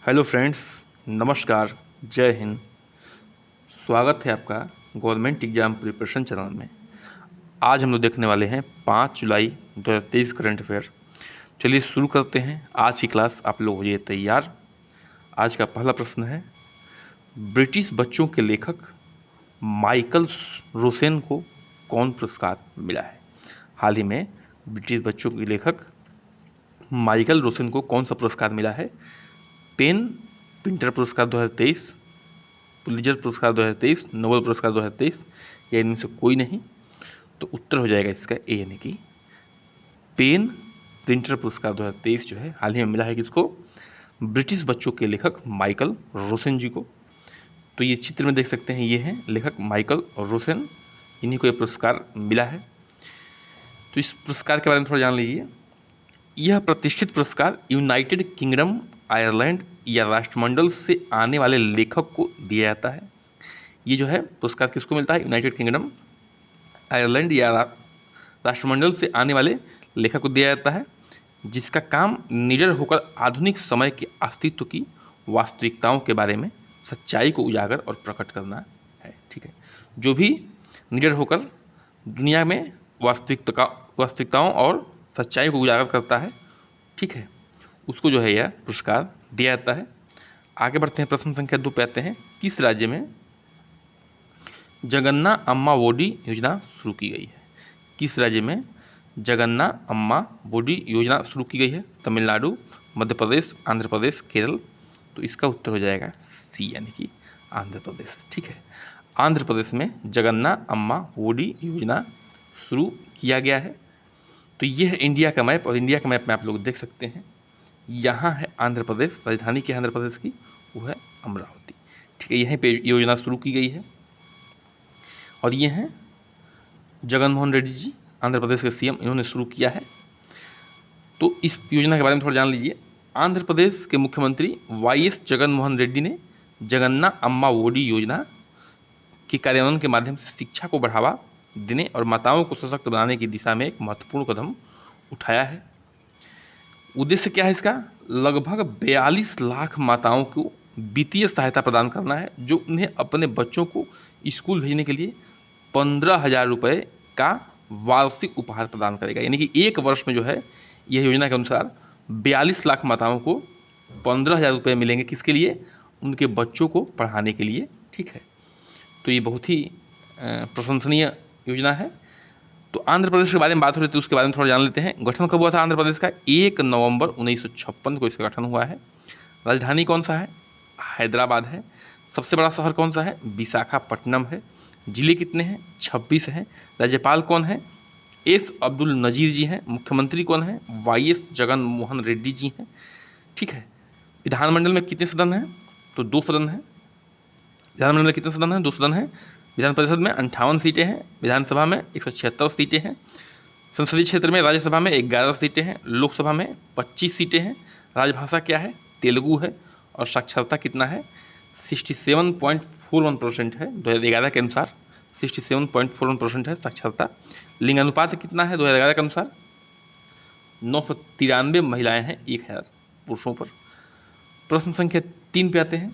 Hello friends, नमस्कार, जय हिंद। स्वागत है आपका गवर्नमेंट एग्जाम प्रिपरेशन चैनल में। आज हम लोग देखने वाले हैं 5 जुलाई 2023 करंट अफेयर। चलिए शुरू करते हैं आज की क्लास। आप लोग हो जाइए तैयार। आज का पहला प्रश्न है, ब्रिटिश बच्चों के लेखक माइकल रोसेन को कौन पुरस्कार मिला है? हाल ही में ब्रिटिश बच्चों के लेखक माइकल रोसेन को कौन सा पुरस्कार मिला है? पेन प्रिंटर पुरस्कार 2023, पुलित्जर पुरस्कार 2023, नोबेल पुरस्कार 2023 या इनमें से कोई नहीं? तो उत्तर हो जाएगा इसका ए, यानी कि पेन प्रिंटर पुरस्कार 2023 जो है हाल ही में मिला है किसको? ब्रिटिश बच्चों के लेखक माइकल रोसेन जी को। तो ये चित्र में देख सकते हैं, ये हैं लेखक माइकल रोसेन, इन्हीं को ये पुरस्कार मिला है। तो इस पुरस्कार के बारे में थोड़ा जान लीजिए। यह प्रतिष्ठित पुरस्कार यूनाइटेड किंगडम, आयरलैंड या राष्ट्रमंडल से आने वाले लेखक को दिया जाता है। ये जो है पुरस्कार किसको मिलता है? यूनाइटेड किंगडम, आयरलैंड या राष्ट्रमंडल से आने वाले लेखक को दिया जाता है, जिसका काम निडर होकर आधुनिक समय के अस्तित्व की वास्तविकताओं के बारे में सच्चाई को उजागर और प्रकट करना है। ठीक है, जो भी निडर होकर दुनिया में वास्तविकताओं और सच्चाई को उजागर करता है, ठीक है, उसको जो है यह पुरस्कार दिया जाता है। आगे बढ़ते हैं, प्रश्न संख्या 2 पे आते हैं। किस राज्य में जगन्ना अम्मा वोडी योजना शुरू की गई है? किस राज्य में जगन्ना अम्मा वोडी योजना शुरू की गई है? तमिलनाडु, मध्य प्रदेश, आंध्र प्रदेश, केरल? तो इसका उत्तर हो जाएगा सी, यानी कि आंध्र प्रदेश। ठीक है, आंध्र प्रदेश में जगन्ना अम्मा वोडी योजना शुरू किया गया है। तो यह है इंडिया का मैप, और इंडिया के मैप में आप लोग देख सकते हैं, यहाँ है आंध्र प्रदेश, राजधानी की आंध्र प्रदेश की वो है अमरावती। ठीक है, यहीं पे योजना शुरू की गई है। और ये हैं जगन मोहन रेड्डी जी, आंध्र प्रदेश के सीएम, इन्होंने शुरू किया है। तो इस योजना के बारे में थोड़ा जान लीजिए। आंध्र प्रदेश के मुख्यमंत्री वाईएस जगन मोहन रेड्डी ने जगन्ना अम्मा वोडी योजना के कार्यान्वयन के माध्यम से शिक्षा को बढ़ावा देने और माताओं को सशक्त बनाने की दिशा में एक महत्वपूर्ण कदम उठाया है। उद्देश्य क्या है इसका? लगभग 42 लाख माताओं को वित्तीय सहायता प्रदान करना है, जो उन्हें अपने बच्चों को स्कूल भेजने के लिए 15,000 रुपये का वार्षिक उपहार प्रदान करेगा। यानी कि एक वर्ष में जो है यह योजना के अनुसार 42 लाख माताओं को 15,000 रुपये मिलेंगे। किसके लिए? उनके बच्चों को पढ़ाने के लिए। ठीक है, तो ये बहुत ही प्रशंसनीय योजना है। तो आंध्र प्रदेश के बारे में बात हो रही थी, उसके बारे में थोड़ा जान लेते हैं। गठन कब हुआ था आंध्र प्रदेश का? 1 नवंबर 1956 को इसका गठन हुआ है। राजधानी कौन सा है? हैदराबाद है। सबसे बड़ा शहर कौन सा है? विशाखापट्टनम है। जिले कितने हैं? 26 हैं। राज्यपाल कौन है? एस अब्दुल नजीर जी हैं। मुख्यमंत्री कौन है? वाईएस जगन मोहन रेड्डी जी हैं। ठीक है, विधानमंडल में कितने सदन हैं? तो 2 सदन हैं। विधानमंडल में कितने सदन हैं? 2 सदन हैं। विधान परिषद में 58 सीटें हैं, विधानसभा में 176 सीटें हैं, संसदीय क्षेत्र में राज्यसभा में 11 सीटें हैं, लोकसभा में 25 सीटें हैं। राजभाषा क्या है? तेलुगु है। और साक्षरता कितना है? 67.41% है 2011 के अनुसार। 67.41% है साक्षरता। लिंग अनुपात कितना है 2011 के अनुसार? 993 महिलाएं हैं 1000 पुरुषों पर। प्रश्न संख्या 3 पे आते हैं।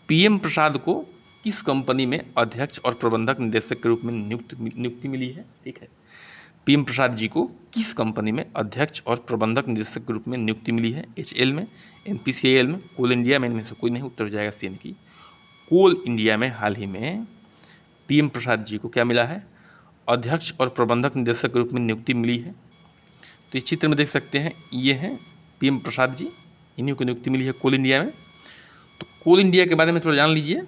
पीएम प्रसाद को किस कंपनी में अध्यक्ष और प्रबंधक निदेशक के रूप में नियुक्ति मिली है? ठीक है, पीएम प्रसाद जी को किस कंपनी में अध्यक्ष और प्रबंधक निदेशक के रूप में नियुक्ति मिली है? एचएल में, एनपीसीआईएल में, कोल इंडिया में? इनमें से कोई नहीं। उत्तर हो जाएगा सी, यानी कि कोल इंडिया में हाल ही में पीएम प्रसाद जी को क्या मिला है? अध्यक्ष और प्रबंधक निदेशक के रूप में नियुक्ति मिली है। तो इस चित्र में देख सकते हैं, ये हैं पीएम प्रसाद जी, इन्हीं को नियुक्ति मिली है कोल इंडिया में। तो कोल इंडिया के बारे में थोड़ा जान लीजिए।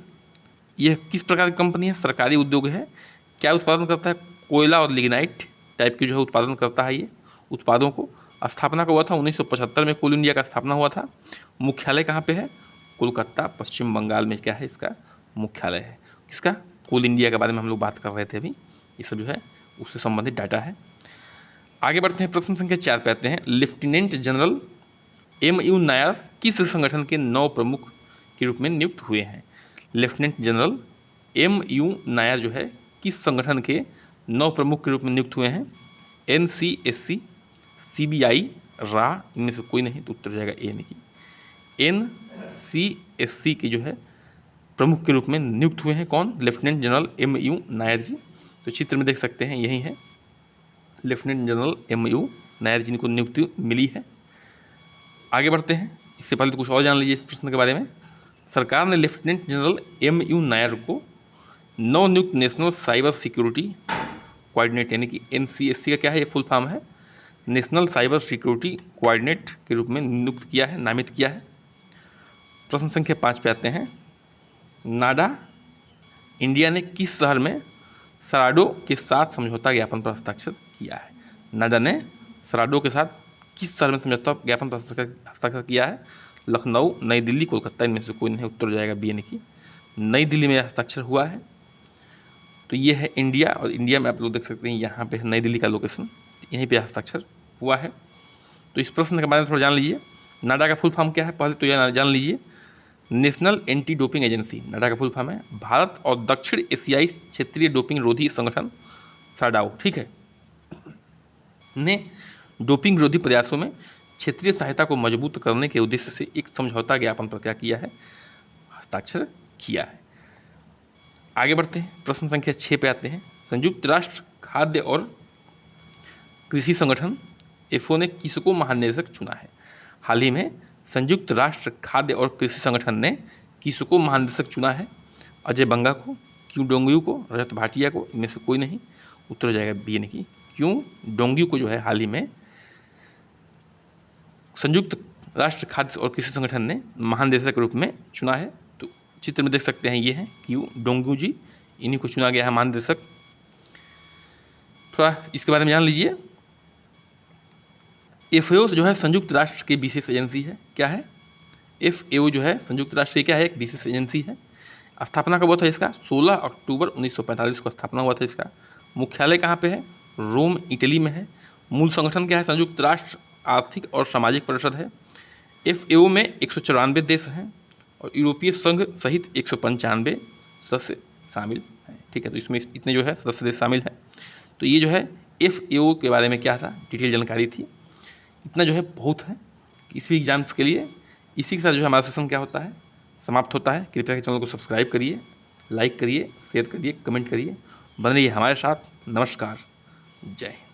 यह किस प्रकार की कंपनी है? सरकारी उद्योग है। क्या उत्पादन करता है? कोयला और लिग्नाइट टाइप की जो है उत्पादन करता है ये उत्पादों को। स्थापना का हुआ था 1975 में, कोल इंडिया का स्थापना हुआ था। मुख्यालय कहाँ पे है? कोलकाता, पश्चिम बंगाल में क्या है इसका मुख्यालय है। किसका? कोल इंडिया के बारे में हम लोग बात कर रहे थे अभी, ये सब जो है उससे संबंधित डाटा है। आगे बढ़ते हैं, प्रश्न संख्या 4 पे आते हैं। Lieutenant general M U. नायर किस संगठन के 9 प्रमुख के रूप में नियुक्त हुए हैं? Lieutenant general M U. नायर जो है किस संगठन के 9 प्रमुख के रूप में नियुक्त हुए हैं? एनसीएससी, सीबीआई, रा? इनमें से कोई नहीं। तो उत्तर हो जाएगा ए, यानी कि NCSC के जो है प्रमुख के रूप में नियुक्त हुए हैं कौन? लेफ्टिनेंट जनरल MU नायर जी। तो चित्र में देख सकते हैं यही है, लेफ्टिनेंट जनरल MU नायर जी को नियुक्ति मिली है। आगे बढ़ते हैं, इससे पहले तो कुछ और जान लीजिए इस प्रश्न के बारे में। सरकार ने लेफ्टिनेंट जनरल MU नायर को नवनियुक्त नेशनल साइबर सिक्योरिटी कोऑर्डिनेट यानी कि NCSC का क्या है, ये फुल फॉर्म है, नेशनल साइबर सिक्योरिटी कोऑर्डिनेट के रूप में नियुक्त किया है, नामित किया है। प्रश्न संख्या 5 पे आते हैं। नाडा इंडिया ने किस शहर में सराडो के साथ समझौता ज्ञापन पर हस्ताक्षर किया है? नाडा ने सराडो के साथ किस शहर में समझौता ज्ञापन पर हस्ताक्षर किया है? लखनऊ, नई दिल्ली, कोलकाता, इनमें से कोई नहीं उत्तर हो जाएगा बी यानी कि नई दिल्ली में हस्ताक्षर हुआ है। तो ये है इंडिया, और इंडिया में आप लोग देख सकते हैं यहाँ पे नई दिल्ली का लोकेशन, यहीं पे हस्ताक्षर हुआ है। तो इस प्रश्न के बारे में थोड़ा जान लीजिए। नाडा का फुल फॉर्म क्या है पहले तो यह जान लीजिए। नेशनल एंटी डोपिंग एजेंसी, नाडा का फुल फॉर्म है भारत और दक्षिण एशियाई क्षेत्रीय डोपिंग रोधी संगठन साडाओ, ठीक है, ने डोपिंग विरोधी प्रयासों में क्षेत्रीय सहायता को मजबूत करने के उद्देश्य से एक समझौता ज्ञापन पर क्या किया है? हस्ताक्षर किया है। आगे बढ़ते हैं, प्रश्न संख्या 6 पे आते हैं। संयुक्त राष्ट्र खाद्य और कृषि संगठन FAO ने किसको महानिदेशक चुना है? हाल ही में संयुक्त राष्ट्र खाद्य और कृषि संगठन ने किसको महानिदेशक चुना है? अजय बंगा को, क्यू डोंगयू को, रजत भाटिया को, इनमें से कोई नहीं उत्तर हो जाएगा बी यानी कि क्यू डोंगयू को जो है हाल ही में संयुक्त राष्ट्र खाद्य और कृषि संगठन ने महानिदेशक के रूप में चुना है। तो चित्र में देख सकते हैं ये हैं क्यू डोंगयू जी, इन्हीं को चुना गया है महानिदेशक। थोड़ा इसके बारे में जान लीजिए। FAO जो है संयुक्त राष्ट्र की विशेष एजेंसी है। क्या है? FAO जो है संयुक्त राष्ट्र की क्या है? एक विशेष एजेंसी है। स्थापना कब हुआ था इसका? 16 अक्टूबर 1945 को स्थापना हुआ था इसका। मुख्यालय कहाँ पे है? रोम, इटली में है। मूल संगठन क्या है? संयुक्त राष्ट्र आर्थिक और सामाजिक परिषद है। FAO में 194 देश हैं और यूरोपीय संघ सहित 195 सदस्य शामिल हैं, ठीक है। तो इसमें इतने जो है सदस्य देश शामिल हैं। तो ये जो है FAO के बारे में क्या था, डिटेल जानकारी थी। इतना जो है बहुत है किसी भी एग्जाम्स के लिए। इसी के साथ जो है हमारा सेशन क्या होता है, समाप्त होता है। कृपया चैनल को सब्सक्राइब करिए, लाइक करिए, शेयर करिए, कमेंट करिए, बने रहिए हमारे साथ। नमस्कार, जय हिंद।